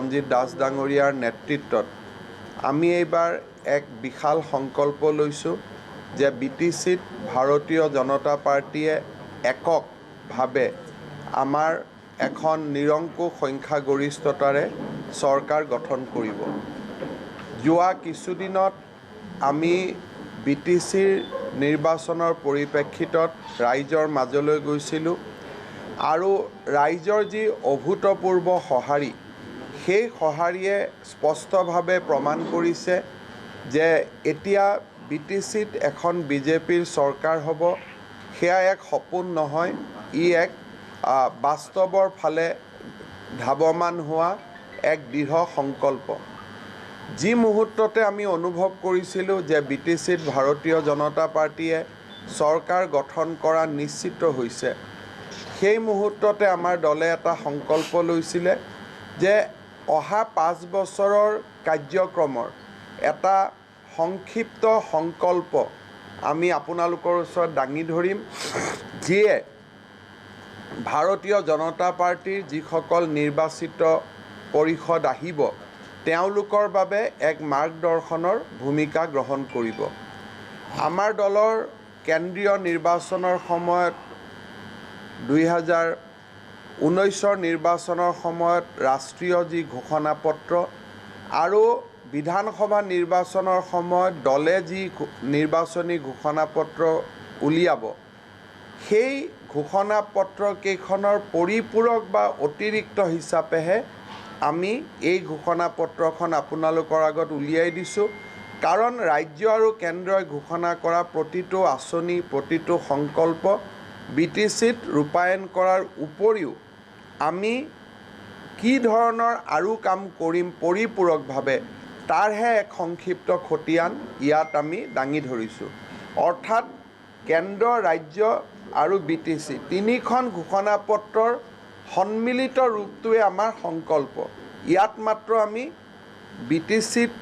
ৰঞ্জিত দাস ডাঙৰীয়াৰ নেতৃত্বত আমি এইবাৰ এক বিশাল সংকল্প লৈছোঁ যে BTCত ভাৰতীয় জনতা পাৰ্টিয়ে এককভাৱে আমাৰ এখন নিৰংকুশ সংখ্যাগৰিষ্ঠতাৰে চৰকাৰ গঠন কৰিব। যোৱা কিছুদিনত আমি BTCৰ নিৰ্বাচনৰ পৰিপ্ৰেক্ষিতত ৰাইজৰ মাজলৈ গৈছিলোঁ আৰু ৰাইজৰ যি অভূতপূৰ্ব সঁহাৰি সেই সঁহাৰিয়ে স্পষ্টভাৱে প্ৰমাণ কৰিছে যে এতিয়া BTCত এখন বিজেপিৰ চৰকাৰ হ'ব। সেয়া এক সপোন নহয়, ই এক বাস্তৱৰ ফালে ধাৱমান হোৱা এক দৃঢ় সংকল্প। যি মুহূৰ্ততে আমি অনুভৱ কৰিছিলোঁ যে BTCত ভাৰতীয় জনতা পাৰ্টিয়ে চৰকাৰ গঠন কৰা নিশ্চিত হৈছে, সেই মুহূৰ্ততে আমাৰ দলে এটা সংকল্প লৈছিলে যে অহা 5 বছৰৰ কাৰ্যক্ৰমৰ এটা সংক্ষিপ্ত সংকল্প আমি আপোনালোকৰ ওচৰত দাঙি ধৰিম, যিয়ে ভাৰতীয় জনতা পাৰ্টিৰ যিসকল নিৰ্বাচিত পৰিষদ আহিব তেওঁলোকৰ বাবে এক মাৰ্গদৰ্শনৰ ভূমিকা গ্ৰহণ কৰিব। আমাৰ দলৰ কেন্দ্ৰীয় নিৰ্বাচনৰ সময়ত 2019 নিৰ্বাচনৰ সময়ত ৰাষ্ট্ৰীয় যি ঘোষণাপত্ৰ আৰু বিধানসভা নিৰ্বাচনৰ সময়ত দলে যি নিৰ্বাচনী ঘোষণাপত্ৰ উলিয়াব, সেই ঘোষণাপত্ৰকেইখনৰ পৰিপূৰক বা অতিৰিক্ত হিচাপেহে আমি এই ঘোষণাপত্ৰখন আপোনালোকৰ আগত উলিয়াই দিছোঁ। কাৰণ ৰাজ্য আৰু কেন্দ্ৰই ঘোষণা কৰা প্ৰতিটো আঁচনি, প্ৰতিটো সংকল্প BTCত ৰূপায়ণ কৰাৰ উপৰিও আমি কি ধৰণৰ আৰু কাম কৰিম পৰিপূৰকভাৱে তাৰহে এক সংক্ষিপ্ত খতিয়ান ইয়াত আমি দাঙি ধৰিছোঁ। অৰ্থাৎ কেন্দ্ৰ, ৰাজ্য আৰু BTC তিনিখন ঘোষণাপত্ৰৰ সন্মিলিত ৰূপটোৱে আমাৰ সংকল্প। ইয়াত মাত্ৰ আমি BTCত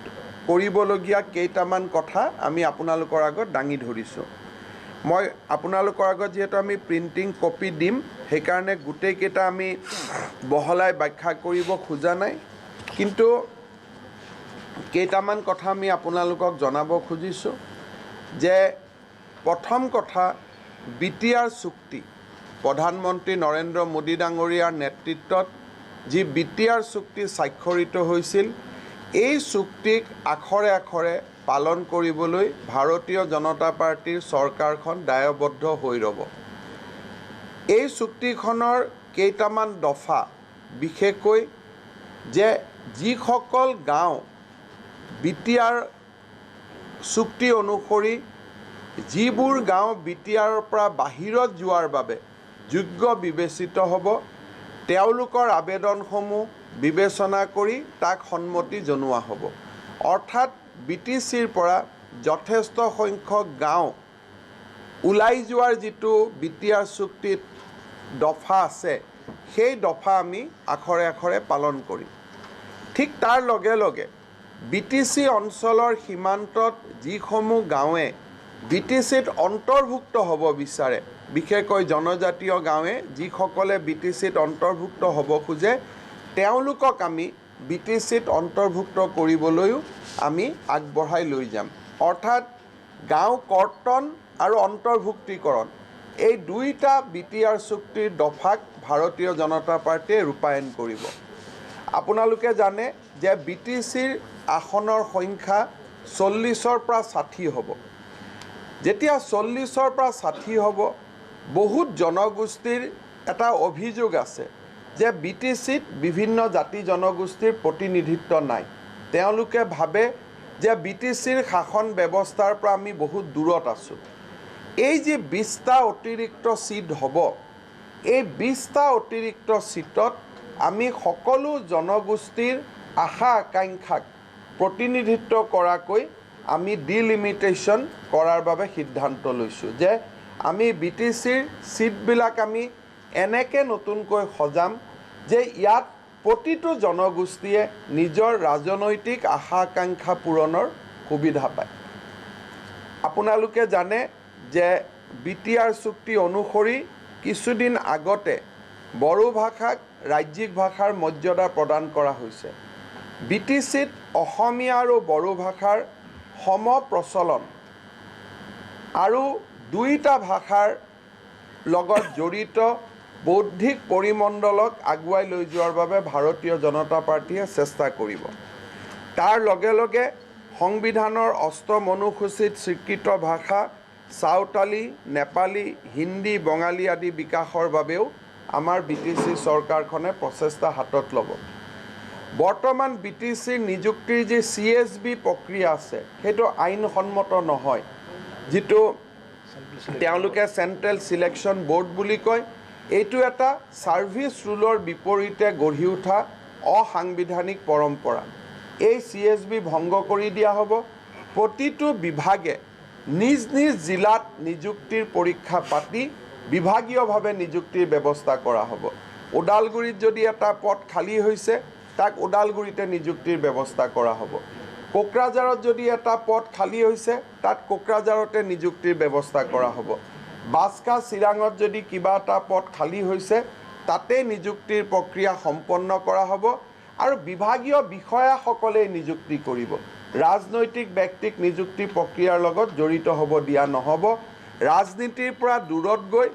কৰিবলগীয়া কেইটামান কথা আমি আপোনালোকৰ আগত দাঙি ধৰিছোঁ। মই আপোনালোকৰ আগত যিহেতু আমি প্ৰিণ্টিং কপি দিম, সেইকাৰণে গোটেইকেইটা আমি বহলাই ব্যাখ্যা কৰিব খোজা নাই, কিন্তু কেইটামান কথা আমি আপোনালোকক জনাব খুজিছোঁ যে প্ৰথম কথা, BTR চুক্তি, প্ৰধানমন্ত্ৰী নৰেন্দ্ৰ মোদী ডাঙৰীয়াৰ নেতৃত্বত যি BTR চুক্তি স্বাক্ষৰিত হৈছিল, এই চুক্তিক আখৰে আখৰে পালন কৰিবলৈ ভাৰতীয় জনতা পাৰ্টিৰ চৰকাৰখন দায়বদ্ধ হৈ ৰ'ব। এই চুক্তিখনৰ কেইটামান দফা, বিশেষকৈ যে যিসকল গাঁও BTR চুক্তি অনুসৰি যিবোৰ গাঁও BTRৰ পৰা বাহিৰত যোৱাৰ বাবে যোগ্য বিবেচিত হ'ব, তেওঁলোকৰ আবেদনসমূহ বিবেচনা কৰি তাক সন্মতি জনোৱা হ'ব। অৰ্থাৎ BTCৰ পৰা যথেষ্ট সংখ্যক গাঁও ওলাই যোৱাৰ যিটো BTR চুক্তিত দফা আছে, সেই দফা আমি আখৰে আখৰে পালন কৰিম। ঠিক তাৰ লগে লগে BTC অঞ্চলৰ সীমান্তত যিসমূহ গাঁৱে BTCত অন্তৰ্ভুক্ত হ'ব বিচাৰে, বিশেষকৈ জনজাতীয় গাঁৱে যিসকলে BTCত অন্তৰ্ভুক্ত হ'ব খোজে, তেওঁলোকক আমি BTCত অন্তৰ্ভুক্ত কৰিবলৈও আমি আগবঢ়াই লৈ যাম। অৰ্থাৎ গাঁও কৰ্তন আৰু অন্তৰ্ভুক্তিকৰণ, এই দুইটা BTR চুক্তিৰ দফাক ভাৰতীয় জনতা পাৰ্টিয়ে ৰূপায়ণ কৰিব। আপোনালোকে জানে যে BTCৰ আসনৰ সংখ্যা 40ৰ পৰা 60 হ'ব। যেতিয়া 40ৰ পৰা 60 হ'ব, বহুত জনগোষ্ঠীৰ এটা অভিযোগ আছে যে BTCত বিভিন্ন জাতি জনগোষ্ঠীৰ প্ৰতিনিধিত্ব নাই। তেওঁলোকে ভাবে যে BTCৰ শাসন ব্যৱস্থাৰ পৰা আমি বহুত দূৰত আছোঁ। এই যি 20টা অতিৰিক্ত চিট হ'ব, এই 20টা অতিৰিক্ত চিটত আমি সকলো জনগোষ্ঠীৰ আশা আকাংক্ষাক প্ৰতিনিধিত্ব কৰাকৈ আমি ডিলিমিটেশ্যন কৰাৰ বাবে সিদ্ধান্ত লৈছোঁ যে আমি BTCৰ চিটবিলাক আমি এনেকৈ নতুনকৈ সজাম যে ইয়াত প্ৰতিটো জনগোষ্ঠীয়ে নিজৰ ৰাজনৈতিক আশা আকাংক্ষা পূৰণৰ সুবিধা পায়। আপোনালোকে জানে যে BTR চুক্তি অনুসৰি কিছুদিন আগতে বড়ো ভাষাক ৰাজ্যিক ভাষাৰ মৰ্যাদা প্ৰদান কৰা হৈছে। BTCত অসমীয়া আৰু বড়ো ভাষাৰ সম প্ৰচলন আৰু দুইটা ভাষাৰ লগত জড়িত বৌদ্ধিক পৰিমণ্ডলক আগুৱাই লৈ যোৱাৰ বাবে ভাৰতীয় জনতা পাৰ্টীয়ে চেষ্টা কৰিব। তাৰ লগে লগে সংবিধানৰ ৮ম অনুসূচীত স্বীকৃত ভাষা চাওতালী, নেপালী, হিন্দী, বঙালী আদি বিকাশৰ বাবেও আমাৰ BTC চৰকাৰখনে প্ৰচেষ্টা হাতত ল'ব। বৰ্তমান BTCৰ নিযুক্তিৰ যি CSB প্ৰক্ৰিয়া আছে সেইটো আইনসন্মত নহয়, যিটো তেওঁলোকে চেণ্ট্ৰেল ছিলেকশ্যন বৰ্ড বুলি কয়। এইটো এটা ছাৰ্ভিচ ৰুলৰ বিপৰীতে গঢ়ি উঠা অসাংবিধানিক পৰম্পৰা। এই CSB ভংগ কৰি দিয়া হ'ব। প্ৰতিটো বিভাগে নিজ নিজ জিলাত নিযুক্তিৰ পৰীক্ষা পাতি বিভাগীয়ভাৱে নিযুক্তিৰ ব্যৱস্থা কৰা হ'ব। ওদালগুৰিত যদি এটা পদ খালী হৈছে তাক ওদালগুৰিতে নিযুক্তিৰ ব্যৱস্থা কৰা হ'ব। কোকৰাঝাৰত যদি এটা পদ খালী হৈছে তাত কোকৰাঝাৰতে নিযুক্তিৰ ব্যৱস্থা কৰা হ'ব। বাস্কা চিৰাঙত যদি কিবা এটা পদ খালী হৈছে তাতে নিযুক্তিৰ প্ৰক্ৰিয়া সম্পন্ন কৰা হ'ব আৰু বিভাগীয় বিষয়াসকলেই নিযুক্তি কৰিব। ৰাজনৈতিক ব্যক্তিক নিযুক্তি প্ৰক্ৰিয়াৰ লগত জড়িত হ'ব দিয়া নহ'ব। ৰাজনীতিৰ পৰা দূৰত গৈ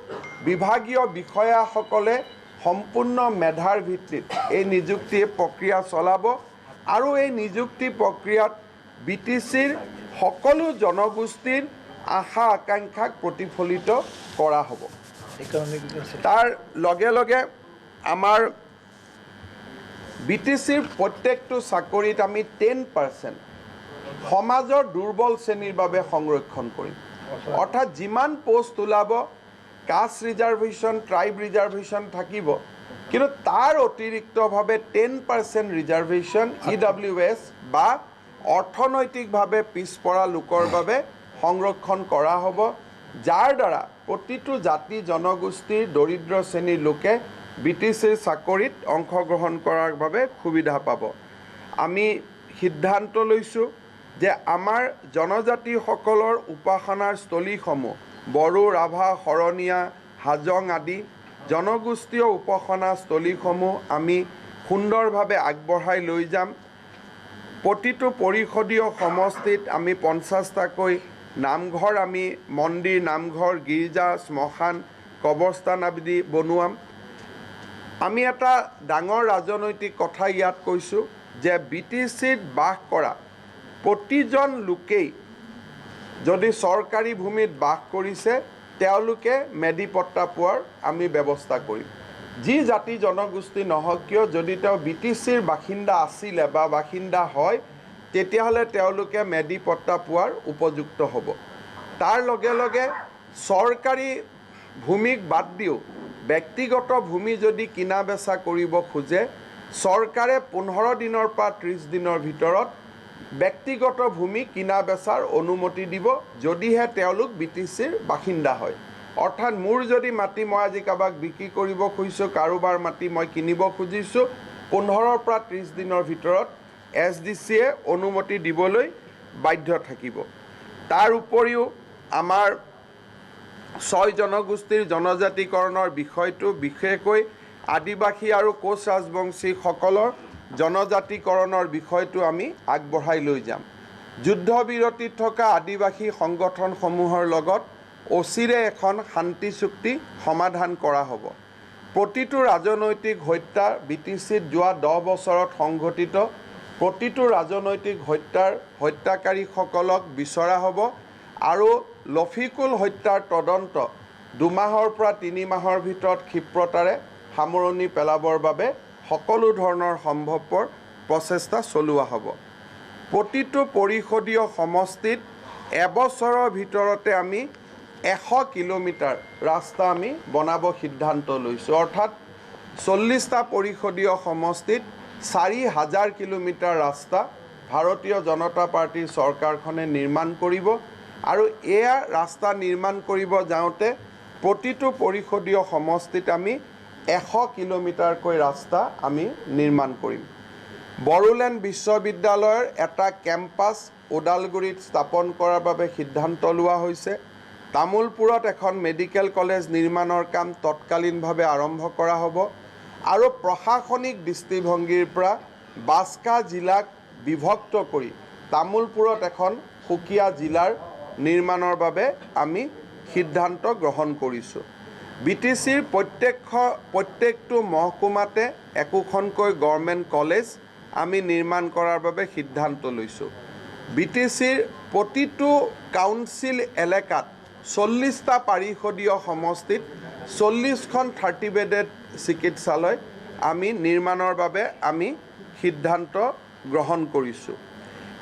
বিভাগীয় বিষয়াসকলে সম্পূৰ্ণ মেধাৰ ভিত্তিত এই নিযুক্তি প্ৰক্ৰিয়া চলাব আৰু এই নিযুক্তি প্ৰক্ৰিয়াত BTCৰ সকলো জনগোষ্ঠীৰ আশা আকাংক্ষাক প্ৰতিফলিত কৰা হ'ব। তাৰ লগে লগে আমাৰ BTCৰ প্ৰত্যেকটো চাকৰিত আমি 10% সমাজৰ দুৰ্বল শ্ৰেণীৰ বাবে সংৰক্ষণ কৰিম। অৰ্থাৎ যিমান পোষ্ট ওলাব কাষ্ট ৰিজাৰ্ভেশ্যন, ট্ৰাইব ৰিজাৰ্ভেশ্যন থাকিব, কিন্তু তাৰ অতিৰিক্তভাৱে 10% ৰিজাৰ্ভেশ্যন EWS বা অৰ্থনৈতিকভাৱে পিছপৰা লোকৰ বাবে সংৰক্ষণ কৰা হ'ব, যাৰ দ্বাৰা প্ৰতিটো জাতি জনগোষ্ঠীৰ দৰিদ্ৰ শ্ৰেণীৰ লোকে BTCৰ চাকৰিত অংশগ্ৰহণ কৰাৰ বাবে সুবিধা পাব। আমি সিদ্ধান্ত লৈছোঁ যে আমাৰ জনজাতিসকলৰ উপাসনাৰ স্থলীসমূহ বড়ো, ৰাভা, শৰণীয়া, হাজং আদি জনগোষ্ঠীয় উপাসনা স্থলীসমূহ আমি সুন্দৰভাৱে আগবঢ়াই লৈ যাম। প্ৰতিটো পৰিষদীয় সমষ্টিত আমি 50টাকৈ নামঘৰ, আমি মন্দিৰ, নামঘৰ, গীৰ্জা, শ্মশান, কবৰস্থান আদি বনোৱাম। আমি এটা ডাঙৰ ৰাজনৈতিক কথা ইয়াত কৈছোঁ যে BTCত বাস কৰা প্ৰতিজন লোকেই যদি চৰকাৰী ভূমিত বাস কৰিছে তেওঁলোকে মেডি পট্টা পোৱাৰ আমি ব্যৱস্থা কৰিম। যি জাতি জনগোষ্ঠী নহওক কিয় যদি তেওঁ BTCৰ বাসিন্দা আছিলে বা বাসিন্দা হয় তেতিয়াহ'লে তেওঁলোকে মেডি পট্টা পোৱাৰ উপযুক্ত হ'ব। তাৰ লগে লগে চৰকাৰী ভূমিক বাদ দিও ব্যক্তিগত ভূমি যদি কিনা বেচা কৰিব খোজে চৰকাৰে 15 দিনৰ পৰা 30 দিনৰ ভিতৰত ব্যক্তিগত ভূমি কিনা বেচাৰ অনুমতি দিব যদিহে তেওঁলোক BTCৰ বাসিন্দা হয়। অৰ্থাৎ মোৰ যদি মাটি মই আজি কাবাক বিক্ৰী কৰিব খুজিছোঁ, কাৰোবাৰ মাটি মই কিনিব খুজিছোঁ, 15 পৰা 30 দিনৰ ভিতৰত SDCয়ে অনুমতি দিবলৈ বাধ্য থাকিব। তাৰ উপৰিও আমাৰ 6 জনগোষ্ঠীৰ জনজাতিকৰণৰ বিষয়টো বিশেষকৈ আদিবাসী আৰু কোচ ৰাজবংশীসকলৰ জনজাতিকৰণৰ বিষয়টো আমি আগবঢ়াই লৈ যাম। যুদ্ধবিৰতিত থকা আদিবাসী সংগঠনসমূহৰ লগত অচিৰে এখন শান্তি চুক্তি সমাধান কৰা হ'ব। প্ৰতিটো ৰাজনৈতিক হত্যা BTCত যোৱা 10 বছৰত সংঘটিত প্ৰতিটো ৰাজনৈতিক হত্যাকাৰীসকলক বিচৰা হ'ব আৰু লফিকুল হত্যাৰ তদন্ত 2 মাহৰ পৰা 3 মাহৰ ভিতৰত ক্ষিপ্ৰতাৰে সামৰণি পেলাবৰ বাবে সকলো ধৰণৰ সম্ভৱপৰ প্ৰচেষ্টা চলোৱা হ'ব। প্ৰতিটো পৰিষদীয় সমষ্টিত এবছৰৰ ভিতৰতে আমি 100 কিলোমিটাৰ ৰাস্তা আমি বনাব সিদ্ধান্ত লৈছোঁ। অৰ্থাৎ 40টা পৰিষদীয় সমষ্টিত 4000 কিলোমিটাৰ ৰাস্তা ভাৰতীয় জনতা পাৰ্টীৰ চৰকাৰখনে নিৰ্মাণ কৰিব আৰু এয়া ৰাস্তা নিৰ্মাণ কৰিব যাওঁতে প্ৰতিটো পৰিষদীয় সমষ্টিত আমি 100 কিলোমিটাৰকৈ ৰাস্তা আমি নিৰ্মাণ কৰিম। বড়োলেণ্ড বিশ্ববিদ্যালয়ৰ এটা কেম্পাছ ওদালগুৰিত স্থাপন কৰাৰ বাবে সিদ্ধান্ত লোৱা হৈছে। তামোলপুৰত এখন মেডিকেল কলেজ নিৰ্মাণৰ কাম তৎকালীনভাৱে আৰম্ভ কৰা হ'ব আৰু প্ৰশাসনিক দৃষ্টিভংগীৰ পৰা বাস্কা জিলাক বিভক্ত কৰি তামোলপুৰত এখন সুকীয়া জিলাৰ নিৰ্মাণৰ বাবে আমি সিদ্ধান্ত গ্ৰহণ কৰিছোঁ। BTCৰ প্ৰত্যেকটো মহকুমাতে একোখনকৈ গভৰ্ণমেণ্ট কলেজ আমি নিৰ্মাণ কৰাৰ বাবে সিদ্ধান্ত লৈছোঁ। BTCৰ প্ৰতিটো কাউন্সিল এলেকাত 40টা পাৰিষদীয় সমষ্টিত 40খন 30 বেডেড চিকিৎসালয় আমি নিৰ্মাণৰ বাবে আমি সিদ্ধান্ত গ্ৰহণ কৰিছোঁ।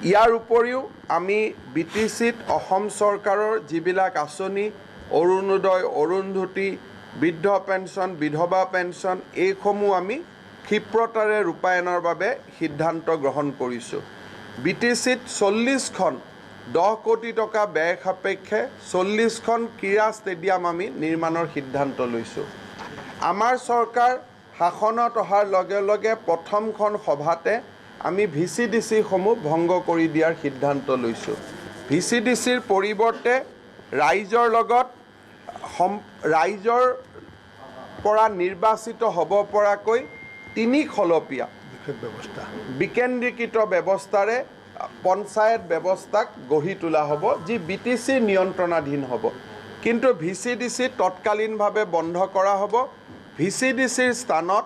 ইয়াৰ উপৰিও আমি BTCত অসম চৰকাৰৰ যিবিলাক আঁচনি অৰুণোদয়, অৰুন্ধতী, বৃদ্ধ পেঞ্চন, বিধৱা পেঞ্চন এইসমূহ আমি ক্ষিপ্ৰতাৰে ৰূপায়ণৰ বাবে সিদ্ধান্ত গ্ৰহণ কৰিছোঁ। BTCত 40খন 10 কোটি টকা ব্যয় সাপেক্ষে 40খন ক্ৰীড়া ষ্টেডিয়াম আমি নিৰ্মাণৰ সিদ্ধান্ত লৈছোঁ। আমাৰ চৰকাৰ শাসনত অহাৰ লগে লগে প্ৰথমখন সভাতে আমি VCDCসমূহ ভংগ কৰি দিয়াৰ সিদ্ধান্ত লৈছোঁ। VCDCৰ পৰিৱৰ্তে ৰাইজৰ পৰা নিৰ্বাচিত হ'ব পৰাকৈ 3 খলপীয়া বিকেন্দ্ৰীকৃত ব্যৱস্থাৰে পঞ্চায়ত ব্যৱস্থাক গঢ়ি তোলা হ'ব, যি BTCৰ নিয়ন্ত্ৰণাধীন হ'ব। কিন্তু VCDC তৎকালীনভাৱে বন্ধ কৰা হ'ব। VCDCৰ স্থানত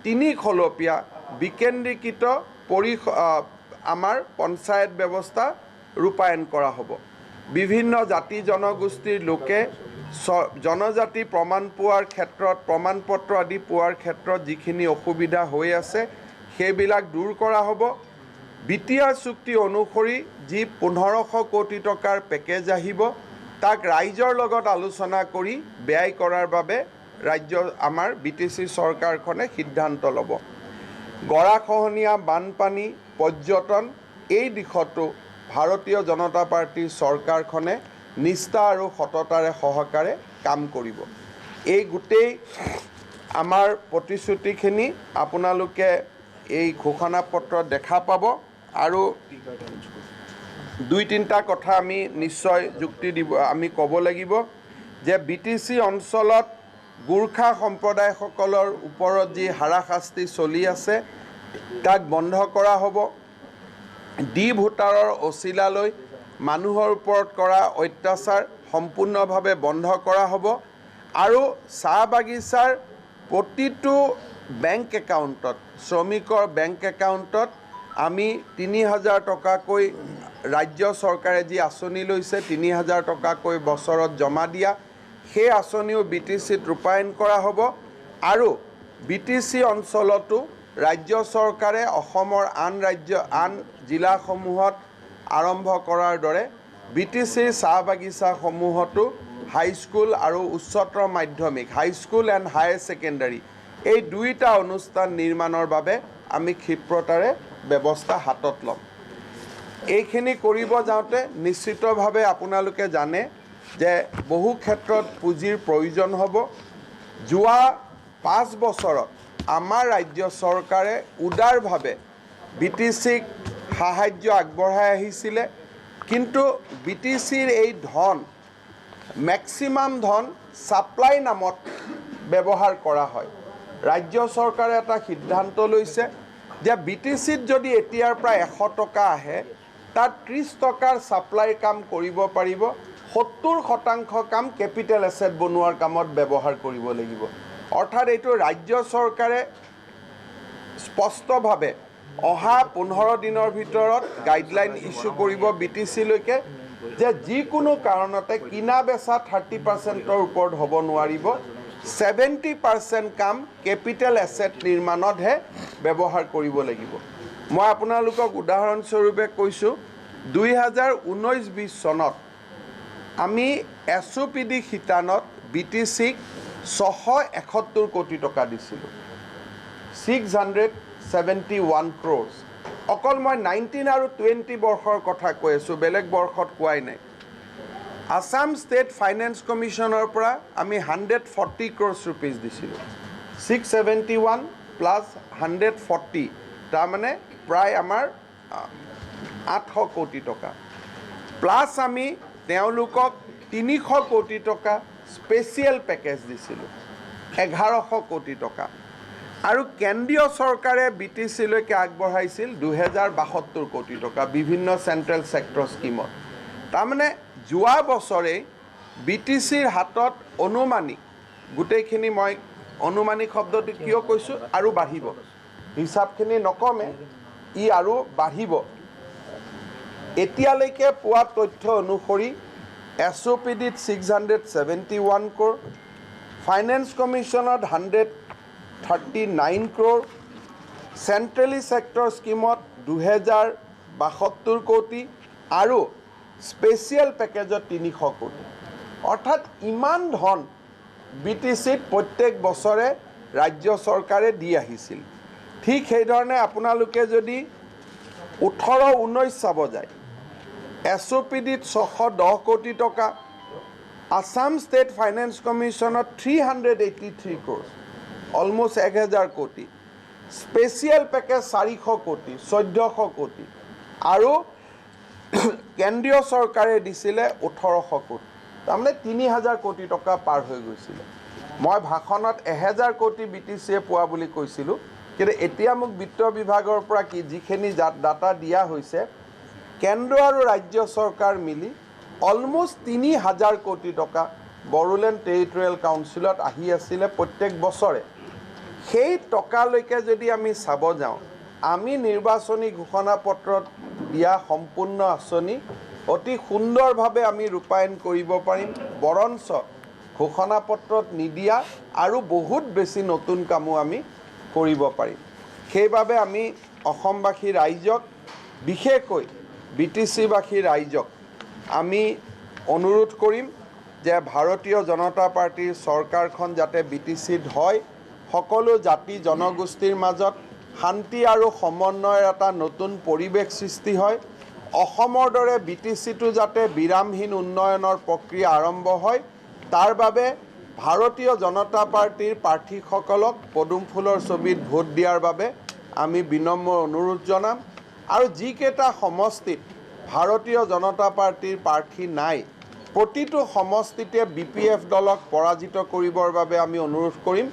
3 খলপীয়া বিকেন্দ্ৰীকৃত আমাৰ পঞ্চায়ত ব্যৱস্থা ৰূপায়ণ কৰা হ'ব। বিভিন্ন জাতি জনগোষ্ঠীৰ লোকে জনজাতি প্ৰমাণপত্ৰ আদি পোৱাৰ ক্ষেত্ৰত যিখিনি অসুবিধা হৈ আছে সেইবিলাক দূৰ কৰা হ'ব। BTR চুক্তি অনুসৰি যি 1500 কোটি টকাৰ পেকেজ আহিব তাক ৰাইজৰ লগত আলোচনা কৰি ব্যয় কৰাৰ বাবে আমাৰ BTC চৰকাৰখনে সিদ্ধান্ত ল'ব। গৰাখহনীয়া, বানপানী, পৰ্যটন এই দিশতো ভাৰতীয় জনতা পাৰ্টীৰ চৰকাৰখনে নিষ্ঠা আৰু সততাৰে সহকাৰে কাম কৰিব। এই গোটেই আমাৰ প্ৰতিশ্ৰুতিখিনি আপোনালোকে এই ঘোষণাপত্ৰত দেখা পাব। আৰু 2-3টা কথা আমি নিশ্চয় আমি ক'ব লাগিব যে BTC অঞ্চলত গোৰ্খা সম্প্ৰদায়সকলৰ ওপৰত যি হাৰাশাস্তি চলি আছে তাক বন্ধ কৰা হ'ব। ভোটাৰৰ অচিলালৈ মানুহৰ ওপৰত কৰা অত্যাচাৰ সম্পূৰ্ণভাৱে বন্ধ কৰা হ'ব। আৰু চাহ বাগিচাৰ প্ৰতিটো বেংক একাউণ্টত, শ্ৰমিকৰ বেংক একাউণ্টত আমি 3000 টকাকৈ ৰাজ্য চৰকাৰে যি আঁচনি লৈছে 3000 টকাকৈ বছৰত জমা দিয়া, সেই আঁচনিও BTCত ৰূপায়ণ কৰা হ'ব। আৰু BTC অঞ্চলতো ৰাজ্য চৰকাৰে অসমৰ আন জিলাসমূহত আৰম্ভ কৰাৰ দৰে BTCৰ চাহ বাগিচাসমূহতো হাইস্কুল আৰু উচ্চতৰ মাধ্যমিক, হাইস্কুল এণ্ড হায়াৰ ছেকেণ্ডাৰী এই 2টা অনুষ্ঠান নিৰ্মাণৰ বাবে আমি ক্ষিপ্ৰতাৰে ব্যৱস্থা হাতত ল'ম। এইখিনি কৰিব যাওঁতে নিশ্চিতভাৱে আপোনালোকে জানে যে বহু ক্ষেত্ৰত পুঁজিৰ প্ৰয়োজন হ'ব। যোৱা 5 বছৰত আমাৰ ৰাজ্য চৰকাৰে উদাৰভাৱে BTCক সাহায্য আগবঢ়াই আহিছিলে, কিন্তু BTCৰ এই মেক্সিমাম ধন ছাপ্লাই নামত ব্যৱহাৰ কৰা হয়। ৰাজ্য চৰকাৰে এটা সিদ্ধান্ত লৈছে যে BTCত যদি এতিয়াৰ পৰা 100 টকা আহে তাত 30 টকাৰ ছাপ্লাই কাম কৰিব পাৰিব, 70% কাম কেপিটেল এছেট বনোৱাৰ কামত ব্যৱহাৰ কৰিব লাগিব। অৰ্থাৎ এইটো ৰাজ্য চৰকাৰে স্পষ্টভাৱে অহা 15 দিনৰ ভিতৰত গাইডলাইন ইছ্যু কৰিব BTCলৈকে যে যিকোনো কাৰণতে কিনা বেচা 30%ৰ ওপৰত হ'ব নোৱাৰিব, 70% কাম কেপিটেল এছেট নিৰ্মাণতহে ব্যৱহাৰ কৰিব লাগিব। মই আপোনালোকক উদাহৰণস্বৰূপে কৈছোঁ, 2019-20 চনত আমি SOPD শিতানত BTCক 671 কোটি টকা দিছিলোঁ, 671 crores। অকল মই 19 আৰু 20 বৰ্ষৰ কথা কৈ আছোঁ, বেলেগ বৰ্ষত কোৱাই নাই। আছাম ষ্টেট ফাইনেন্স কমিশ্যনৰ পৰা আমি 140 crores rupees দিছিলোঁ, 671 প্লাছ 140, তাৰমানে প্ৰায় আমাৰ 800 কোটি টকা। প্লাছ আমি তেওঁলোকক 300 কোটি টকা স্পেচিয়েল পেকেজ দিছিলোঁ, 1100 কোটি টকা। আৰু কেন্দ্ৰীয় চৰকাৰে BTCলৈকে আগবঢ়াইছিল 2072 কোটি টকা বিভিন্ন চেণ্ট্ৰেল ছেক্টৰ স্কিমত। তাৰমানে যোৱা বছৰে BTCৰ হাতত অনুমানিক গোটেইখিনি মই অনুমানিক শব্দটো কিয় কৈছোঁ আৰু বাঢ়িব হিচাপখিনি নকমে ই আৰু বাঢ়িব এতিয়ালৈকে পোৱা তথ্য অনুসৰি SOPDত 671 crore finance কমিশ্যনত 139 crore centrally sector স্কিমত 2072 কোটি আৰু স্পেচিয়েল পেকেজত 300 কোটি অৰ্থাৎ ইমান ধন BTCত প্ৰত্যেক বছৰে ৰাজ্য চৰকাৰে দি আহিছিল ঠিক সেইধৰণে আপোনালোকে যদি 18-19 চাব যায় SOPDত 610 কোটি টকা আসাম ষ্টেট ফাইনেন্স কমিশ্যনত 383 crore অলমোষ্ট 1000 কোটি স্পেচিয়েল পেকেজ 400 কোটি 1400 কোটি আৰু কেন্দ্ৰীয় চৰকাৰে দিছিলে 1800 কোটি তাৰমানে 3000 কোটি টকা পাৰ হৈ গৈছিলে মই ভাষণত 1000 কোটি BTCয়ে পোৱা বুলি কৈছিলোঁ কিন্তু এতিয়া মোক বিত্ত বিভাগৰ পৰা কি যিখিনি ডাটা দিয়া হৈছে কেন্দ্ৰ আৰু ৰাজ্য চৰকাৰ মিলি অলমোষ্ট 3000 কোটি টকা বড়োলেণ্ড টেৰিটৰিয়েল কাউন্সিলত আহি আছিলে প্ৰত্যেক বছৰে সেই টকালৈকে যদি আমি চাব যাওঁ আমি নিৰ্বাচনী ঘোষণাপত্ৰত দিয়া সম্পূৰ্ণ আঁচনি অতি সুন্দৰভাৱে আমি ৰূপায়ণ কৰিব পাৰিম বৰঞ্চ ঘোষণাপত্ৰত নিদিয়া আৰু বহুত বেছি নতুন কামো আমি কৰিব পাৰিম সেইবাবে আমি অসমবাসী ৰাইজক বিশেষকৈ BTCবাসী ৰাইজক আমি অনুৰোধ কৰিম যে ভাৰতীয় জনতা পাৰ্টিৰ চৰকাৰখন যাতে BTCত হয় সকলো জাতি জনগোষ্ঠীৰ মাজত শান্তি আৰু সমন্বয়ৰ এটা নতুন পৰিৱেশ সৃষ্টি হয় অসমৰ দৰে BTCটো যাতে বিৰামহীন উন্নয়নৰ প্ৰক্ৰিয়া আৰম্ভ হয় তাৰ বাবে ভাৰতীয় জনতা পাৰ্টিৰ প্ৰাৰ্থীসকলক পদুম ফুলৰ ছবিত ভোট দিয়াৰ বাবে আমি বিনম্ৰ অনুৰোধ জনাম আৰু যিকেইটা সমষ্টিত ভাৰতীয় জনতা পাৰ্টিৰ প্ৰাৰ্থী নাই প্ৰতিটো সমষ্টিতে BPF দলক পৰাজিত কৰিবৰ বাবে আমি অনুৰোধ কৰিম